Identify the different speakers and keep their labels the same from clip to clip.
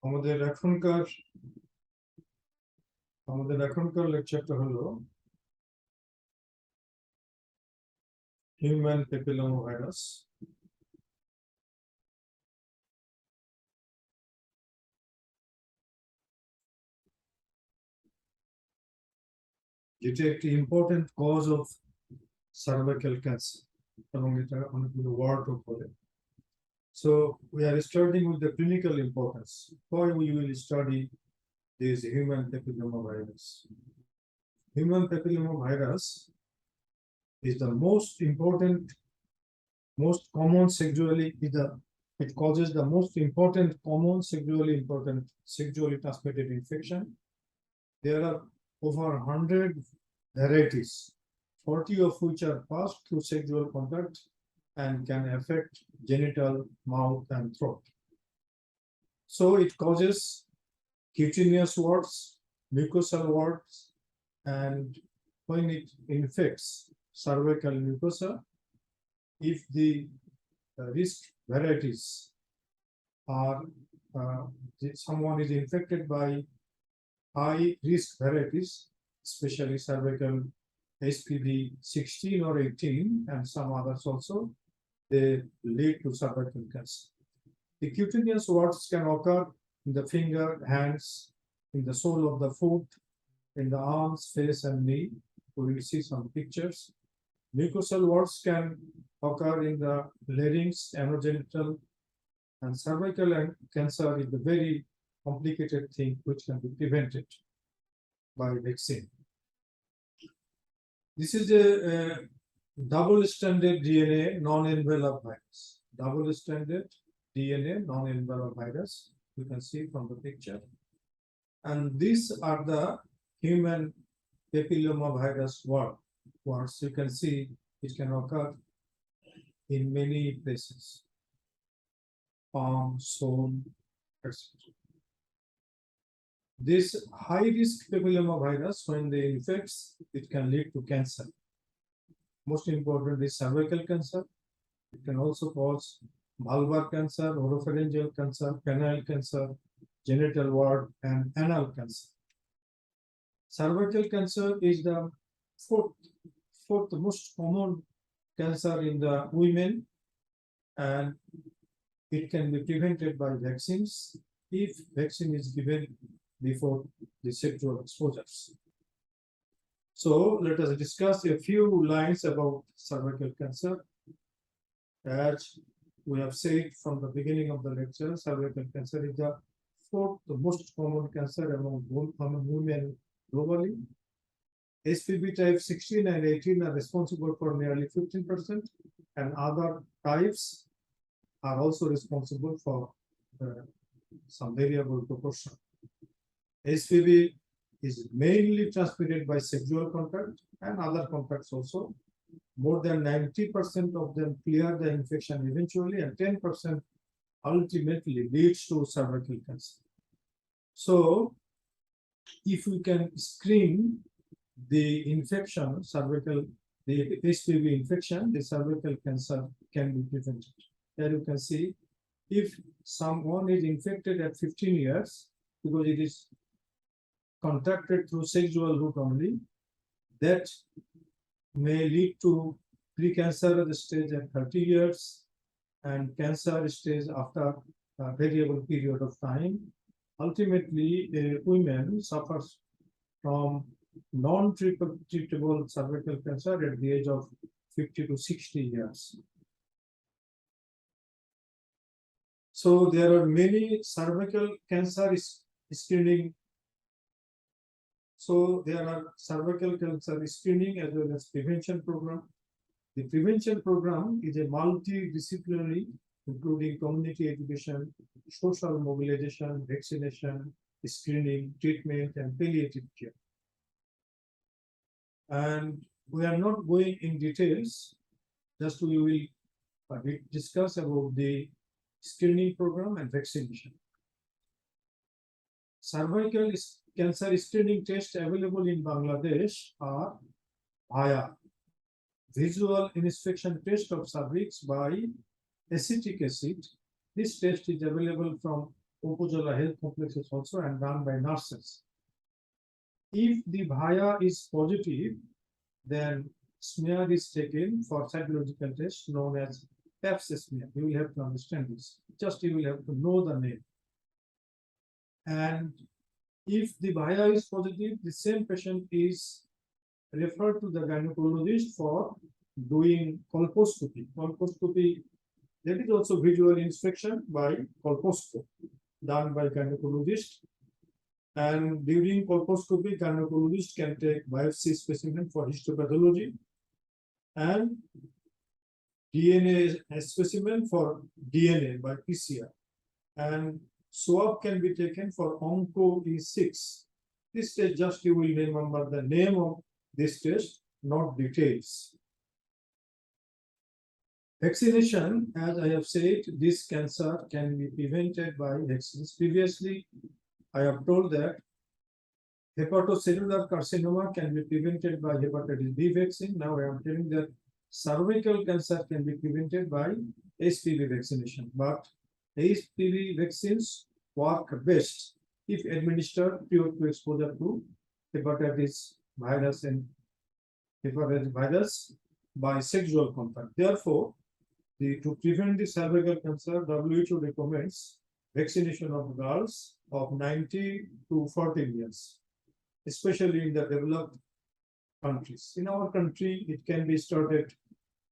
Speaker 1: আমাদের এখনকার লেকচারটা হলো হিউম্যান প্যাপিলোমা ভাইরাস। যেটা একটি important cause of cervical cancer এবং এটা অনেকগুলো ওয়ার্ডও করে। So we are starting with the clinical importance. Why we will study this human papilloma virus? Human papilloma virus is the most important, most common sexually it causes the most important common sexually transmitted infection. There are over 100 varieties, 40 of which are passed through sexual contact and can affect genital, mouth, and throat. So it causes cutaneous warts, mucosal warts, and when it infects cervical mucosa, if the risk varieties are someone is infected by high risk varieties, especially cervical HPV 16 or 18 and some others also, they lead to cervical cancer. The cutaneous warts can occur in the finger, hands, in the sole of the foot, in the arms, face, and knee. We will see some pictures. Mucosal warts can occur in the larynx, anogenital, and cervical cancer is a very complicated thing which can be prevented by vaccine. This is a double-stranded DNA non-enveloped virus. Double-stranded DNA non-enveloped virus. You can see from the picture. And these are the human papilloma virus warts. You can see it can occur in many places. Palm, sole, etc. This high-risk papilloma virus, when they infects, it can lead to cancer. Most important is cervical cancer. It can also cause vulvar cancer, oropharyngeal cancer, penile cancer, genital wart, and anal cancer. Cervical cancer is the fourth most common cancer in the women, and it can be prevented by vaccines if vaccine is given before the sexual exposures. So let us discuss a few lines about cervical cancer. As we have said from the beginning of the lecture, cervical cancer is the fourth most common cancer among women globally. HPV type 16 and 18 are responsible for nearly 15%, and other types are also responsible for some variable proportion. HPV is mainly transmitted by sexual contact and other contacts also. More than 90% of them clear the infection eventually, and 10% ultimately leads to cervical cancer. So, if we can screen the infection, the HPV infection, the cervical cancer can be prevented. Here you can see if someone is infected at 15 years, because it is contracted through sexual route only, that may lead to precancerous stage at 30 years and cancer stage after a variable period of time. Ultimately, women suffers from non-treatable cervical cancer at the age of 50 to 60 years. So there are many cervical cancer screening. So there are cervical cancer screening as well as prevention program. The prevention program is a multidisciplinary, including community education, social mobilization, vaccination, screening, treatment, and palliative care. And we are not going in details, just we will discuss about the screening program and vaccination. Cervical cancer screening tests available in Bangladesh are via visual inspection test of cervix by acetic acid. This test is available from Upajala health complexes also and done by nurses. If the via is positive, then smear is taken for cytological test known as Pap smear. You will have to understand this. Just you will have to know the name. And if the via is positive, the same patient is referred to the gynecologist for doing colposcopy. Colposcopy, that is also visual inspection by colposcope done by gynecologist. And during colposcopy, gynecologist can take biopsy specimen for histopathology and DNA specimen for DNA by PCR. And swab can be taken for OncoE6. This test just you will remember the name of this test, not details. Vaccination, as I have said, this cancer can be prevented by vaccines. Previously, I have told that hepatocellular carcinoma can be prevented by hepatitis B vaccine. Now I am telling that cervical cancer can be prevented by HPV vaccination. But HPV vaccines work best if administered prior to exposure to hepatitis virus and hepatitis virus by sexual contact. Therefore, to prevent the cervical cancer, WHO recommends vaccination of girls of 90 to 14 years, especially in the developed countries. In our country, it can be started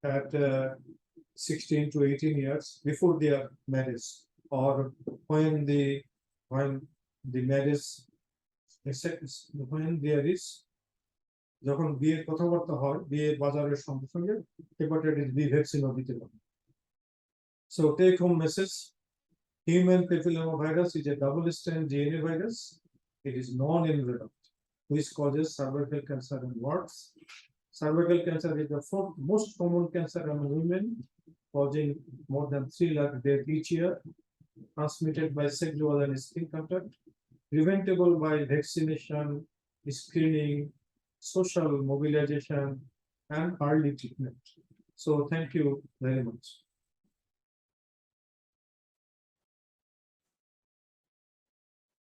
Speaker 1: at 16 to 18 years before their marriage, or when the marriage, when there is যখন বিয়ের কথাবার্তা হয়, বিয়ের বাজারের সঙ্গে সঙ্গে hepatitis B ভ্যাকসিনও দিতে হবে। So take home message: Human papilloma virus is a double-strand DNA virus. It is non-enveloped, which causes cervical cancer and warts. Cervical cancer is the fourth most common cancer among women, causing more than 3 lakh deaths each year, transmitted by sexual and skin contact, preventable by vaccination, screening, social mobilization, and early treatment. So thank you very much.